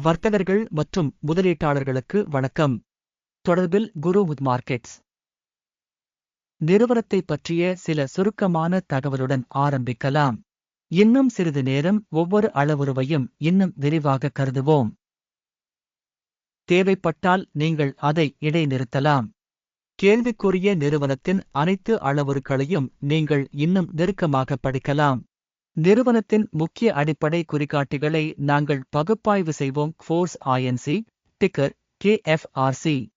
வர்த்தகர்கள் மற்றும் முதலீட்டாளர்களுக்கு வணக்கம். தொடர்பில் குரு வித் மார்க்கெட்ஸ் நிறுவனத்தை பற்றிய சில சுருக்கமான தகவலுடன் ஆரம்பிக்கலாம். இன்னும் சிறிது நேரம் ஒவ்வொரு அளவுருவையும் இன்னும் விரிவாக கருதுவோம். தேவைப்பட்டால் நீங்கள் அதை இடைநிறுத்தலாம். கேள்விக்குரிய நிறுவனத்தின் அனைத்து அளவுருக்களையும் நீங்கள் இன்னும் நெருக்கமாக படிக்கலாம். நிறுவனத்தின் முக்கிய அடிப்படை குறிகாட்டிகளை நாங்கள் பகுப்பாய்வு செய்வோம். Force INC ticker KFRC.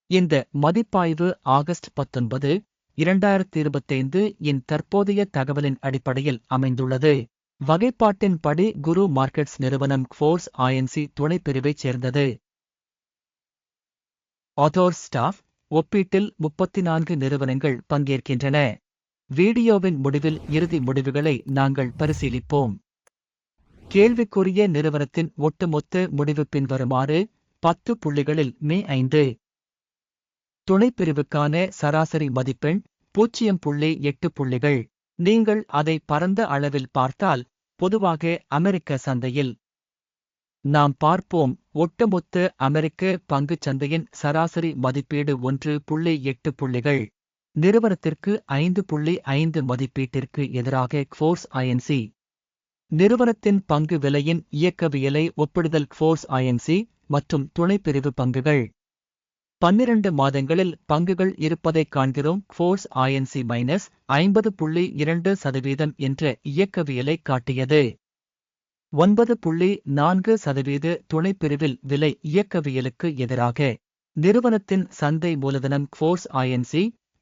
இந்த மதிப்பாய்வு ஆகஸ்ட் 19, 2025 இன் தற்போதைய தகவலின் அடிப்படையில் அமைந்துள்ளது. வகைப்பாட்டின்படி குரு மார்க்கெட்ஸ் நிறுவனம் ஃபோர்ஸ் INC துணைப்பிரிவைச் சேர்ந்தது. ஆத்தோர்ஸ் ஸ்டாஃப் ஒப்பீட்டில் 34 நிறுவனங்கள் பங்கேற்கின்றன. வீடியோவின் முடிவில் இறுதி முடிவுகளை நாங்கள் பரிசீலிப்போம். கேள்விக்குரிய நிறுவனத்தின் ஒட்டுமொத்த முடிவு பின்வருமாறு. 10 புள்ளிகளில் மே 5. துணைப்பிரிவுக்கான சராசரி மதிப்பெண் 0.8 புள்ளிகள். நீங்கள் அதை பரந்த அளவில் பார்த்தால், பொதுவாக அமெரிக்க சந்தையில் நாம் பார்ப்போம். ஒட்டுமொத்த அமெரிக்க பங்குச் சந்தையின் சராசரி மதிப்பீடு 1.8 புள்ளிகள். நிறுவனத்திற்கு 5.5 மதிப்பீட்டிற்கு எதிராக ஃபோர்ஸ் INC. நிறுவனத்தின் பங்கு விலையின் இயக்கவியலை ஒப்பிடுதல். ஃபோர்ஸ் INC மற்றும் துணைப்பிரிவு பங்குகள் 12 மாதங்களில் பங்குகள் இருப்பதைக் காண்கிறோம். ஃபோர்ஸ் INC -50.2% என்ற இயக்கவியலை காட்டியது. 9.4% துணைப்பிரிவில் விலை இயக்கவியலுக்கு எதிராக. நிறுவனத்தின் சந்தை மூலதனம் ஃபோர்ஸ் INC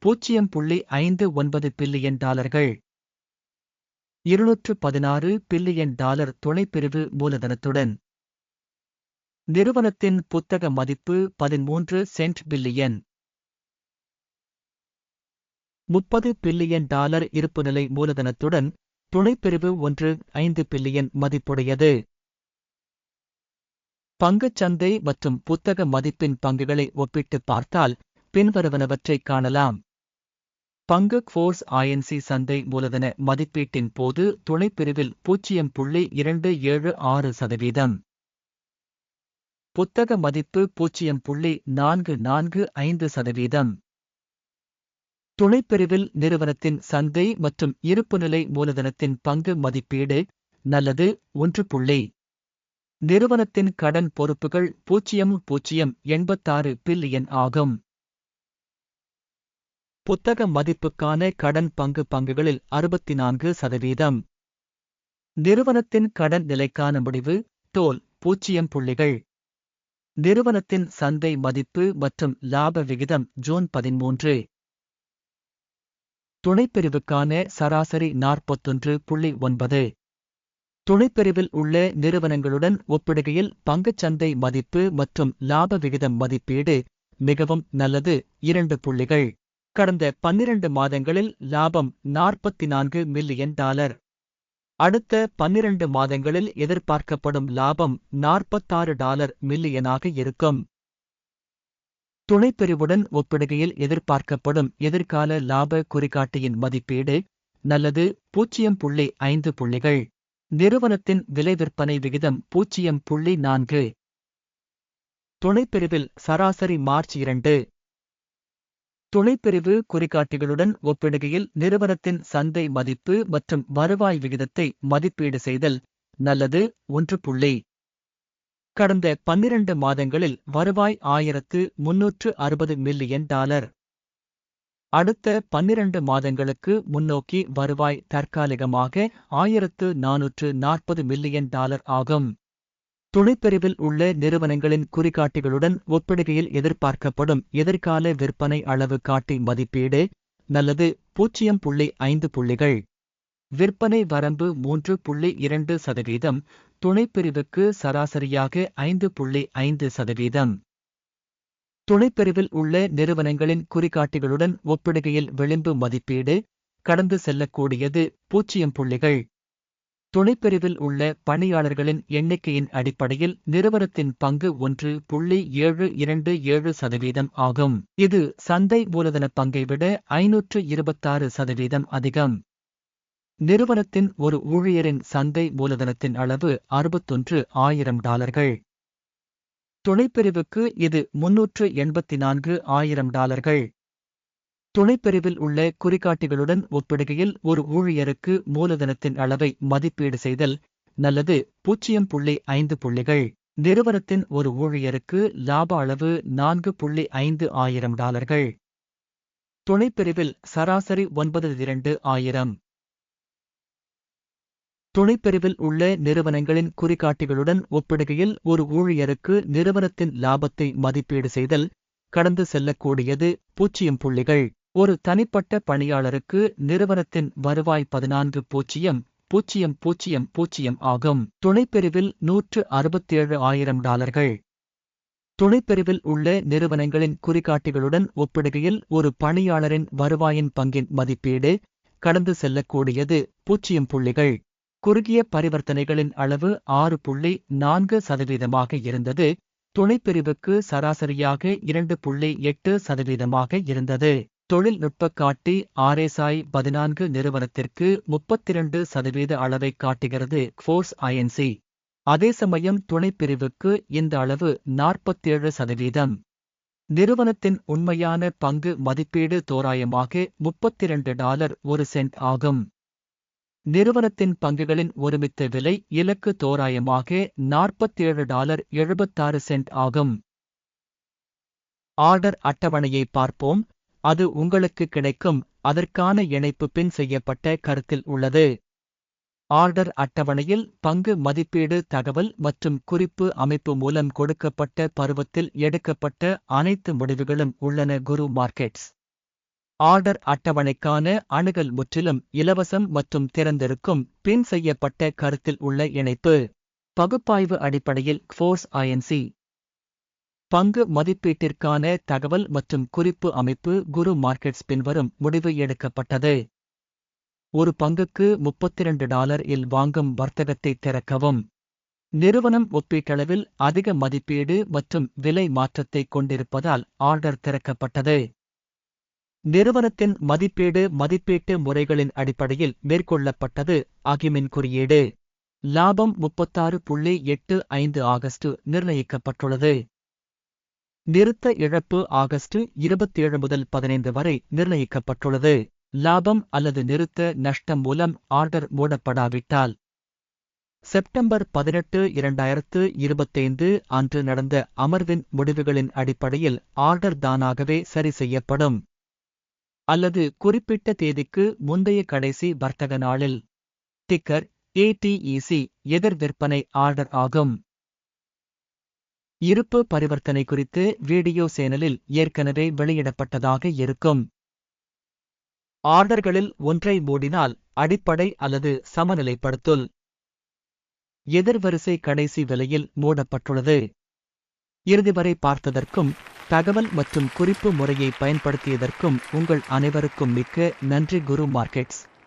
$0.59 பில்லியன். $216 பில்லியன் துணைப்பிரிவு மூலதனத்துடன். நிறுவனத்தின் புத்தக மதிப்பு 13 சென்ட் பில்லியன். $30 பில்லியன் இருப்புநிலை மூலதனத்துடன். துணைப்பிரிவு 1.5 பில்லியன் மதிப்புடையது. பங்குச்சந்தை மற்றும் புத்தக மதிப்பின் பங்குகளை ஒப்பிட்டுப் பார்த்தால் பின்வருவனவற்றைக் காணலாம். பங்கு ஃபோர்ஸ் INC சந்தை மூலதன மதிப்பீட்டின் போது துணைப்பிரிவில் 0.276%. புத்தக மதிப்பு 0.445%. துணைப்பிரிவில் நிறுவனத்தின் சந்தை மற்றும் இருப்புநிலை மூலதனத்தின் பங்கு மதிப்பீடு நல்லது 1. நிறுவனத்தின் கடன் பொறுப்புகள் 0.86 பில்லியன் ஆகும். புத்தக மதிப்புக்கான கடன் பங்குகளில் 64%. நிறுவனத்தின் கடன் நிலைக்கான முடிவு தோல் 0 புள்ளிகள். நிறுவனத்தின் சந்தை மதிப்பு மற்றும் லாப விகிதம் ஜூன் 13. துணைப்பிரிவுக்கான சராசரி 41.9. துணைப்பிரிவில் உள்ள நிறுவனங்களுடன் ஒப்பிடுகையில் பங்குச்சந்தை மதிப்பு மற்றும் லாப விகிதம் மதிப்பீடு மிகவும் நல்லது 2 புள்ளிகள். கடந்த 12 மாதங்களில் லாபம் $44 மில்லியன். அடுத்த 12 மாதங்களில் எதிர்பார்க்கப்படும் லாபம் $46 மில்லியனாக இருக்கும். துணைப்பிரிவுடன் ஒப்பிடுகையில் எதிர்பார்க்கப்படும் எதிர்கால லாப குறிகாட்டியின் மதிப்பீடு நல்லது 0.5 புள்ளிகள். நிறுவனத்தின் விலை விற்பனை விகிதம் 0.4. துணைப்பிரிவில் சராசரி மார்ச் 2. துணைப்பிரிவு குறிகாட்டிகளுடன் ஒப்பிடுகையில் நிறுவனத்தின் சந்தை மதிப்பு மற்றும் வருவாய் விகிதத்தை மதிப்பீடு செய்தல் நல்லது 1. கடந்த 12 மாதங்களில் வருவாய் $1360 மில்லியன். அடுத்த 12 மாதங்களுக்கு முன்னோக்கி வருவாய் தற்காலிகமாக $1440 மில்லியன் ஆகும். துணைப்பிரிவில் உள்ள நிறுவனங்களின் குறிகாட்டிகளுடன் ஒப்பிடுகையில் எதிர்பார்க்கப்படும் எதிர்கால விற்பனை அளவு காட்டி மதிப்பீடு நல்லது 0.5 புள்ளிகள். விற்பனை வரம்பு 3.2%. துணைப்பிரிவுக்கு சராசரியாக 5.5%. துணைப்பிரிவில் உள்ள நிறுவனங்களின் குறிகாட்டிகளுடன் ஒப்பிடுகையில் விளிம்பு மதிப்பீடு கடந்து செல்லக்கூடியது 0 புள்ளிகள். துணைப்பிரிவில் உள்ள பணியாளர்களின் எண்ணிக்கையின் அடிப்படையில் நிறுவனத்தின் பங்கு 1.727% ஆகும். இது சந்தை மூலதன பங்கை விட 526% அதிகம். நிறுவனத்தின் ஒரு ஊழியரின் சந்தை மூலதனத்தின் அளவு $61,000. துணைப்பிரிவுக்கு இது $384,000. துணைப்பிரிவில் உள்ள குறிகாட்டிகளுடன் ஒப்பிடுகையில் ஒரு ஊழியருக்கு மூலதனத்தின் அளவை மதிப்பீடு செய்தல் நல்லது. 0.5 புள்ளிகள். நிறுவனத்தின் ஒரு ஊழியருக்கு லாப அளவு $4,500. துணைப்பிரிவில் சராசரி 92,000. துணைப்பிரிவில் உள்ள நிறுவனங்களின் குறிகாட்டிகளுடன் ஒப்பிடுகையில் ஒரு ஊழியருக்கு நிறுவனத்தின் லாபத்தை மதிப்பீடு செய்தல் கடந்து செல்லக்கூடியது 0 புள்ளிகள். ஒரு தனிப்பட்ட பணியாளருக்கு நிறுவனத்தின் வருவாய் $14,000 ஆகும். துணைப்பிரிவில் $167,000. துணைப்பிரிவில் உள்ள நிறுவனங்களின் குறிகாட்டிகளுடன் ஒப்பிடுகையில் ஒரு பணியாளரின் வருவாயின் பங்கின் மதிப்பீடு கடந்து செல்லக்கூடியது 0 புள்ளிகள். குறுகிய பரிவர்த்தனைகளின் அளவு 6.4% இருந்தது. துணைப்பிரிவுக்கு சராசரியாக 2.8% இருந்தது. தொழில்நுட்ப காட்டி RSI 14 நிறுவனத்திற்கு 32% அளவைக் காட்டுகிறது. Force INC. அதேசமயம் துணைப்பிரிவுக்கு இந்த அளவு 47%. நிறுவனத்தின் உண்மையான பங்கு மதிப்பீடு தோராயமாக $32 ஆகும். நிறுவனத்தின் பங்குகளின் ஒருமித்த விலை இலக்கு தோராயமாக $47.76 ஆகும். ஆர்டர் அட்டவணையை பார்ப்போம். அது உங்களுக்கு கிடைக்கும். அதற்கான இணைப்பு பின் செய்யப்பட்ட கருத்தில் உள்ளது. ஆர்டர் அட்டவணையில் பங்கு மதிப்பீடு தகவல் மற்றும் குறிப்பு அமைப்பு மூலம் கொடுக்கப்பட்ட பருவத்தில் எடுக்கப்பட்ட அனைத்து முடிவுகளும் உள்ளன. குரு மார்க்கெட்ஸ். ஆர்டர் அட்டவணைக்கான அணுகல் முற்றிலும் இலவசம் மற்றும் திறந்திருக்கும். பின் செய்யப்பட்ட கருத்தில் உள்ள இணைப்பு. பகுப்பாய்வு அடிப்படையில் ஃபோர்ஸ் INC. பங்கு மதிப்பீட்டிற்கான தகவல் மற்றும் குறிப்பு அமைப்பு. குரு மார்க்கெட்ஸ். பின்வரும் முடிவு எடுக்கப்பட்டது. ஒரு பங்குக்கு $32 இல் வாங்கும் வர்த்தகத்தை திறக்கவும். நிறுவனம் ஒப்பீட்டளவில் அதிக மதிப்பீடு மற்றும் விலை மாற்றத்தை கொண்டிருப்பதால் ஆர்டர் திறக்கப்பட்டது. நிறுவனத்தின் மதிப்பீட்டு முறைகளின் அடிப்படையில் மேற்கொள்ளப்பட்டது. அகிமின் குறியீடு. லாபம் 36.85 ஆகஸ்ட் நிர்ணயிக்கப்பட்டுள்ளது. நிறுத்த இழப்பு ஆகஸ்ட் 27 முதல் 15 வரை நிர்ணயிக்கப்பட்டுள்ளது. லாபம் அல்லது நிறுத்த நஷ்டம் மூலம் ஆர்டர் மூடப்படாவிட்டால் செப்டம்பர் 18, 2025 அன்று நடந்த அமர்வின் முடிவுகளின் அடிப்படையில் ஆர்டர் தானாகவே சரி செய்யப்படும். அல்லது குறிப்பிட்ட தேதிக்கு முந்தைய கடைசி வர்த்தக நாளில். Ticker ATEC. எதிர் விற்பனை ஆர்டர் ஆகும். இருப்பு பரிவர்த்தனை குறித்து வீடியோ சேனலில் ஏற்கனவே வெளியிடப்பட்டதாக இருக்கும். ஆர்டர்களில் ஒன்றை மூடினால் அடிப்படை அல்லது சமநிலைப்படுத்துல். எதிர்வரிசை கடைசி விலையில் மூடப்பட்டுள்ளது. இறுதிவரை பார்த்ததற்கும் தகவல் மற்றும் குறிப்பு முறையை பயன்படுத்தியதற்கும் உங்கள் அனைவருக்கும் மிக்க நன்றி. குரு மார்க்கெட்ஸ்.